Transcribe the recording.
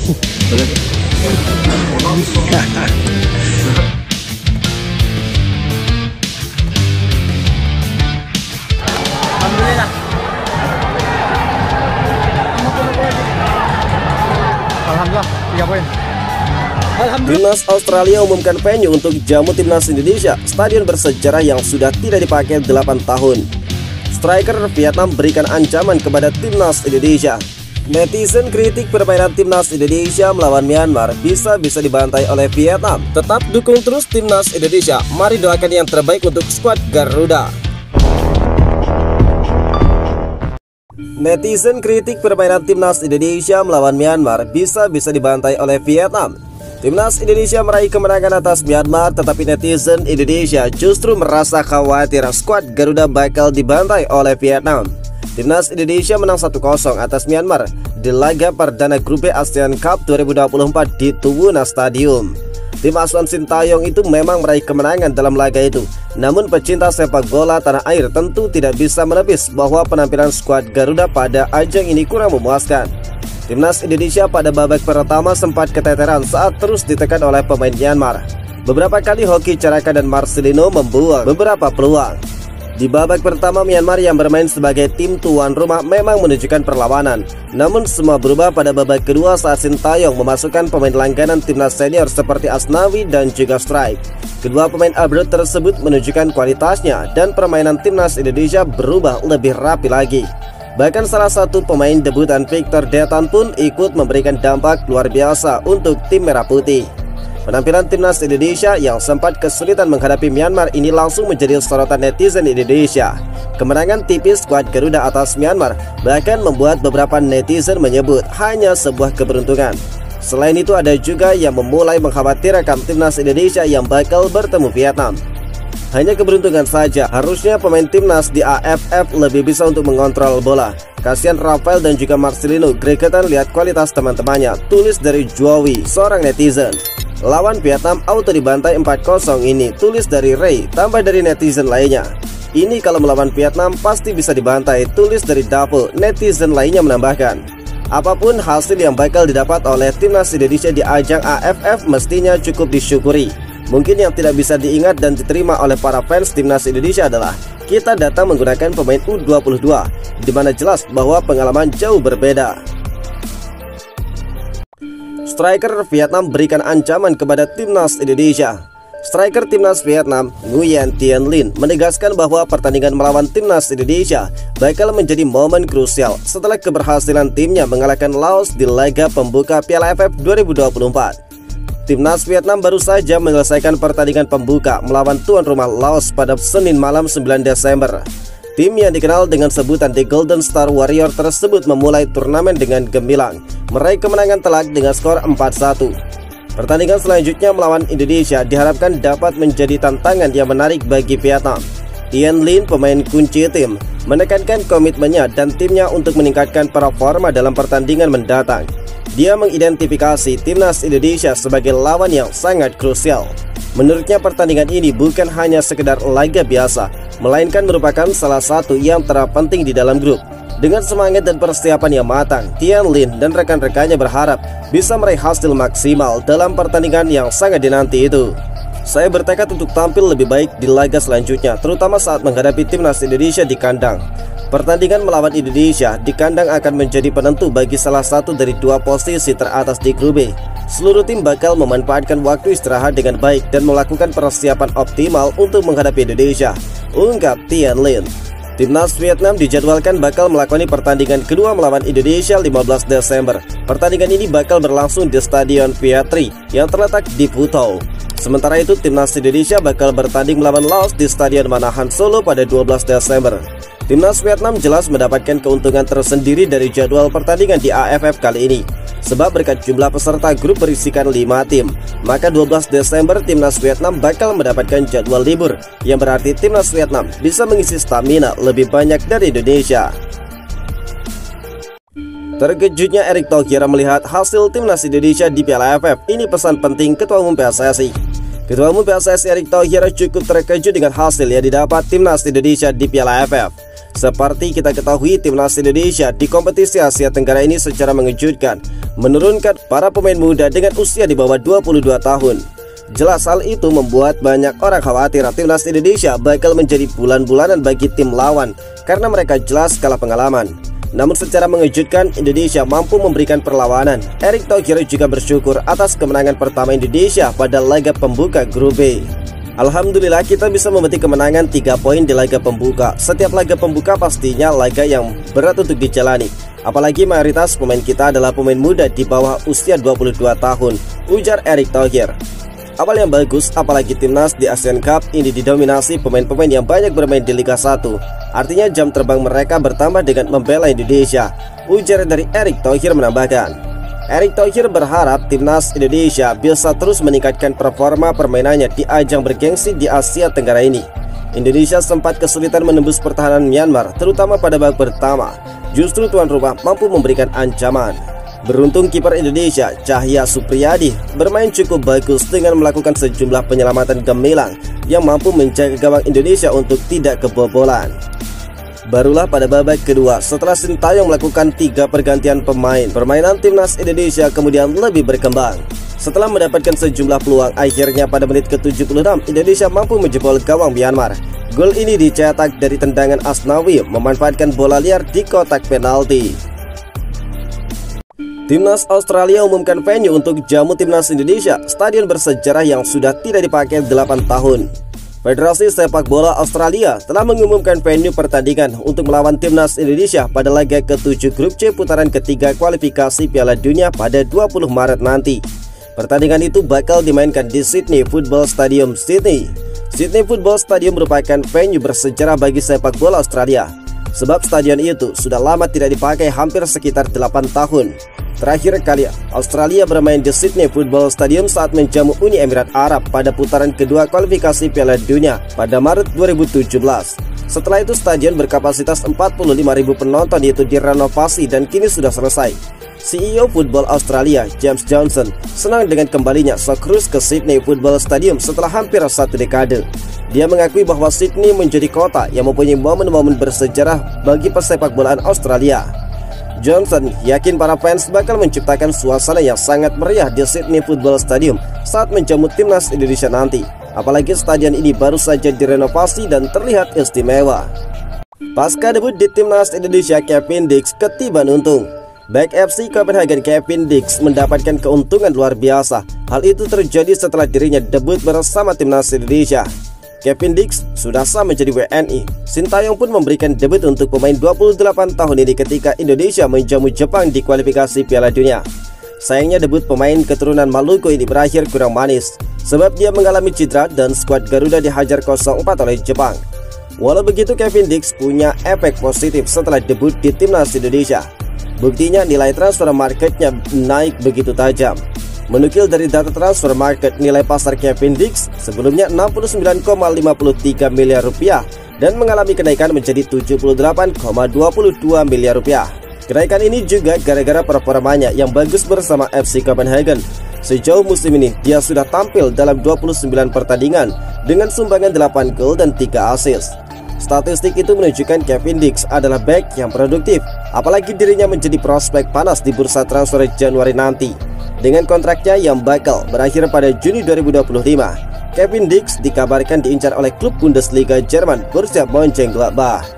Alhamdulillah. Alhamdulillah 3 poin. Timnas Australia umumkan venue untuk jamu Timnas Indonesia, stadion bersejarah yang sudah tidak dipakai 8 tahun. Striker Vietnam berikan ancaman kepada Timnas Indonesia. Netizen kritik permainan Timnas Indonesia melawan Myanmar bisa-bisa dibantai oleh Vietnam. Tetap dukung terus Timnas Indonesia. Mari doakan yang terbaik untuk skuad Garuda. Netizen kritik permainan Timnas Indonesia melawan Myanmar bisa-bisa dibantai oleh Vietnam. Timnas Indonesia meraih kemenangan atas Myanmar, tetapi netizen Indonesia justru merasa khawatir skuad Garuda bakal dibantai oleh Vietnam. Timnas Indonesia menang 1-0 atas Myanmar di laga perdana Grup B ASEAN Cup 2024 di Tuwuna Stadium. Tim asuhan Sintayong itu memang meraih kemenangan dalam laga itu. Namun pecinta sepak bola tanah air tentu tidak bisa menepis bahwa penampilan skuad Garuda pada ajang ini kurang memuaskan. Timnas Indonesia pada babak pertama sempat keteteran saat terus ditekan oleh pemain Myanmar. Beberapa kali Hoki Caraka dan Marcelino membuang beberapa peluang. Di babak pertama, Myanmar yang bermain sebagai tim tuan rumah memang menunjukkan perlawanan. Namun semua berubah pada babak kedua saat Sintayong memasukkan pemain langganan timnas senior seperti Asnawi dan juga Strike. Kedua pemain abroad tersebut menunjukkan kualitasnya dan permainan timnas Indonesia berubah lebih rapi lagi. Bahkan salah satu pemain debutan Victor Detan pun ikut memberikan dampak luar biasa untuk tim Merah Putih. Penampilan timnas Indonesia yang sempat kesulitan menghadapi Myanmar ini langsung menjadi sorotan netizen Indonesia. Kemenangan tipis skuad Garuda atas Myanmar bahkan membuat beberapa netizen menyebut hanya sebuah keberuntungan. Selain itu ada juga yang memulai mengkhawatirkan timnas Indonesia yang bakal bertemu Vietnam. Hanya keberuntungan saja, harusnya pemain timnas di AFF lebih bisa untuk mengontrol bola. Kasihan Rafael dan juga Marcelino, gregetan lihat kualitas teman-temannya, tulis dari Joey, seorang netizen. Lawan Vietnam auto dibantai 4-0 ini, tulis dari Ray, tambah dari netizen lainnya. Ini kalau melawan Vietnam pasti bisa dibantai, tulis dari Davo, netizen lainnya menambahkan. Apapun hasil yang bakal didapat oleh timnas Indonesia di ajang AFF mestinya cukup disyukuri. Mungkin yang tidak bisa diingat dan diterima oleh para fans timnas Indonesia adalah kita datang menggunakan pemain U22, di mana jelas bahwa pengalaman jauh berbeda. Striker Vietnam berikan ancaman kepada timnas Indonesia. Striker timnas Vietnam, Nguyen Tien Linh, menegaskan bahwa pertandingan melawan timnas Indonesia bakal menjadi momen krusial setelah keberhasilan timnya mengalahkan Laos di laga pembuka Piala AFF 2024. Timnas Vietnam baru saja menyelesaikan pertandingan pembuka melawan tuan rumah Laos pada Senin malam 9 Desember. Tim yang dikenal dengan sebutan The Golden Star Warrior tersebut memulai turnamen dengan gemilang, meraih kemenangan telak dengan skor 4-1. Pertandingan selanjutnya melawan Indonesia diharapkan dapat menjadi tantangan yang menarik bagi Vietnam. Tien Linh, pemain kunci tim, menekankan komitmennya dan timnya untuk meningkatkan performa dalam pertandingan mendatang. Dia mengidentifikasi timnas Indonesia sebagai lawan yang sangat krusial. Menurutnya pertandingan ini bukan hanya sekedar laga biasa, melainkan merupakan salah satu yang terpenting di dalam grup. Dengan semangat dan persiapan yang matang, Tien Linh dan rekan-rekannya berharap bisa meraih hasil maksimal dalam pertandingan yang sangat dinanti itu. Saya bertekad untuk tampil lebih baik di laga selanjutnya, terutama saat menghadapi timnas Indonesia di kandang. Pertandingan melawan Indonesia di kandang akan menjadi penentu bagi salah satu dari dua posisi teratas di Grup B. Seluruh tim bakal memanfaatkan waktu istirahat dengan baik dan melakukan persiapan optimal untuk menghadapi Indonesia, ungkap Tien Linh. Timnas Vietnam dijadwalkan bakal melakoni pertandingan kedua melawan Indonesia 15 Desember. Pertandingan ini bakal berlangsung di Stadion Vietri yang terletak di Phu Tho. Sementara itu, timnas Indonesia bakal bertanding melawan Laos di Stadion Manahan Solo pada 12 Desember. Timnas Vietnam jelas mendapatkan keuntungan tersendiri dari jadwal pertandingan di AFF kali ini. Sebab berkat jumlah peserta grup berisikan 5 tim, maka 12 Desember timnas Vietnam bakal mendapatkan jadwal libur, yang berarti timnas Vietnam bisa mengisi stamina lebih banyak dari Indonesia. Terkejutnya Erick Thohir melihat hasil timnas Indonesia di Piala AFF. Ini pesan penting Ketua Umum PSSI. Ketua Umum PSSI Erick Thohir cukup terkejut dengan hasil yang didapat timnas Indonesia di Piala AFF. Seperti kita ketahui, timnas Indonesia di kompetisi Asia Tenggara ini secara mengejutkan menurunkan para pemain muda dengan usia di bawah 22 tahun. Jelas hal itu membuat banyak orang khawatir timnas Indonesia bakal menjadi bulan-bulanan bagi tim lawan karena mereka jelas kalah pengalaman. Namun secara mengejutkan, Indonesia mampu memberikan perlawanan. Erick Thohir juga bersyukur atas kemenangan pertama Indonesia pada laga pembuka Grup B. Alhamdulillah kita bisa memetik kemenangan 3 poin di laga pembuka. Setiap laga pembuka pastinya laga yang berat untuk dijalani. Apalagi mayoritas pemain kita adalah pemain muda di bawah usia 22 tahun, ujar Erick Thohir. Awal yang bagus, apalagi timnas di Asian Cup ini didominasi pemain-pemain yang banyak bermain di Liga 1. Artinya jam terbang mereka bertambah dengan membela Indonesia, ujar dari Erick Thohir menambahkan. Erick Thohir berharap timnas Indonesia bisa terus meningkatkan performa permainannya di ajang bergengsi di Asia Tenggara ini. Indonesia sempat kesulitan menembus pertahanan Myanmar, terutama pada babak pertama. Justru tuan rumah mampu memberikan ancaman. Beruntung kiper Indonesia, Cahya Supriyadi, bermain cukup bagus dengan melakukan sejumlah penyelamatan gemilang yang mampu menjaga gawang Indonesia untuk tidak kebobolan. Barulah pada babak kedua, setelah Sintayong melakukan 3 pergantian pemain, permainan timnas Indonesia kemudian lebih berkembang. Setelah mendapatkan sejumlah peluang, akhirnya pada menit ke-76 Indonesia mampu menjebol gawang Myanmar. Gol ini dicetak dari tendangan Asnawi memanfaatkan bola liar di kotak penalti. Timnas Australia umumkan venue untuk jamu timnas Indonesia, stadion bersejarah yang sudah tidak dipakai 8 tahun. Federasi Sepak Bola Australia telah mengumumkan venue pertandingan untuk melawan timnas Indonesia pada laga ke-7 Grup C putaran ketiga kualifikasi Piala Dunia pada 20 Maret nanti. Pertandingan itu bakal dimainkan di Sydney Football Stadium, Sydney. Sydney Football Stadium merupakan venue bersejarah bagi sepak bola Australia, sebab stadion itu sudah lama tidak dipakai, hampir sekitar 8 tahun. Terakhir kali Australia bermain di Sydney Football Stadium saat menjamu Uni Emirat Arab pada putaran kedua kualifikasi Piala Dunia pada Maret 2017. Setelah itu stadion berkapasitas 45.000 penonton itu direnovasi dan kini sudah selesai. CEO Football Australia, James Johnson, senang dengan kembalinya Socceroos ke Sydney Football Stadium setelah hampir 1 dekade. Dia mengakui bahwa Sydney menjadi kota yang mempunyai momen-momen bersejarah bagi persepak bolaan Australia. Johnson yakin para fans bakal menciptakan suasana yang sangat meriah di Sydney Football Stadium saat menjamu timnas Indonesia nanti. Apalagi stadion ini baru saja direnovasi dan terlihat istimewa. Pasca debut di timnas Indonesia, Kevin Dix ketiban untung. Back FC Copenhagen Kevin Dix mendapatkan keuntungan luar biasa. Hal itu terjadi setelah dirinya debut bersama timnas Indonesia. Kevin Dix sudah sah menjadi WNI. Sintayong pun memberikan debut untuk pemain 28 tahun ini ketika Indonesia menjamu Jepang di kualifikasi Piala Dunia. Sayangnya debut pemain keturunan Maluku ini berakhir kurang manis, sebab dia mengalami cedera dan skuad Garuda dihajar 0-4 oleh Jepang. Walau begitu, Kevin Dix punya efek positif setelah debut di timnas Indonesia. Buktinya nilai transfer marketnya naik begitu tajam. Menukil dari data transfer market, nilai pasar Kevin Dix sebelumnya 69,53 miliar rupiah dan mengalami kenaikan menjadi 78,22 miliar rupiah. Kenaikan ini juga gara-gara performanya yang bagus bersama FC Copenhagen. Sejauh musim ini dia sudah tampil dalam 29 pertandingan dengan sumbangan 8 gol dan 3 assist. Statistik itu menunjukkan Kevin Dix adalah back yang produktif, apalagi dirinya menjadi prospek panas di bursa transfer Januari nanti. Dengan kontraknya yang bakal berakhir pada Juni 2025, Kevin Dix dikabarkan diincar oleh klub Bundesliga Jerman Borussia Mönchengladbach.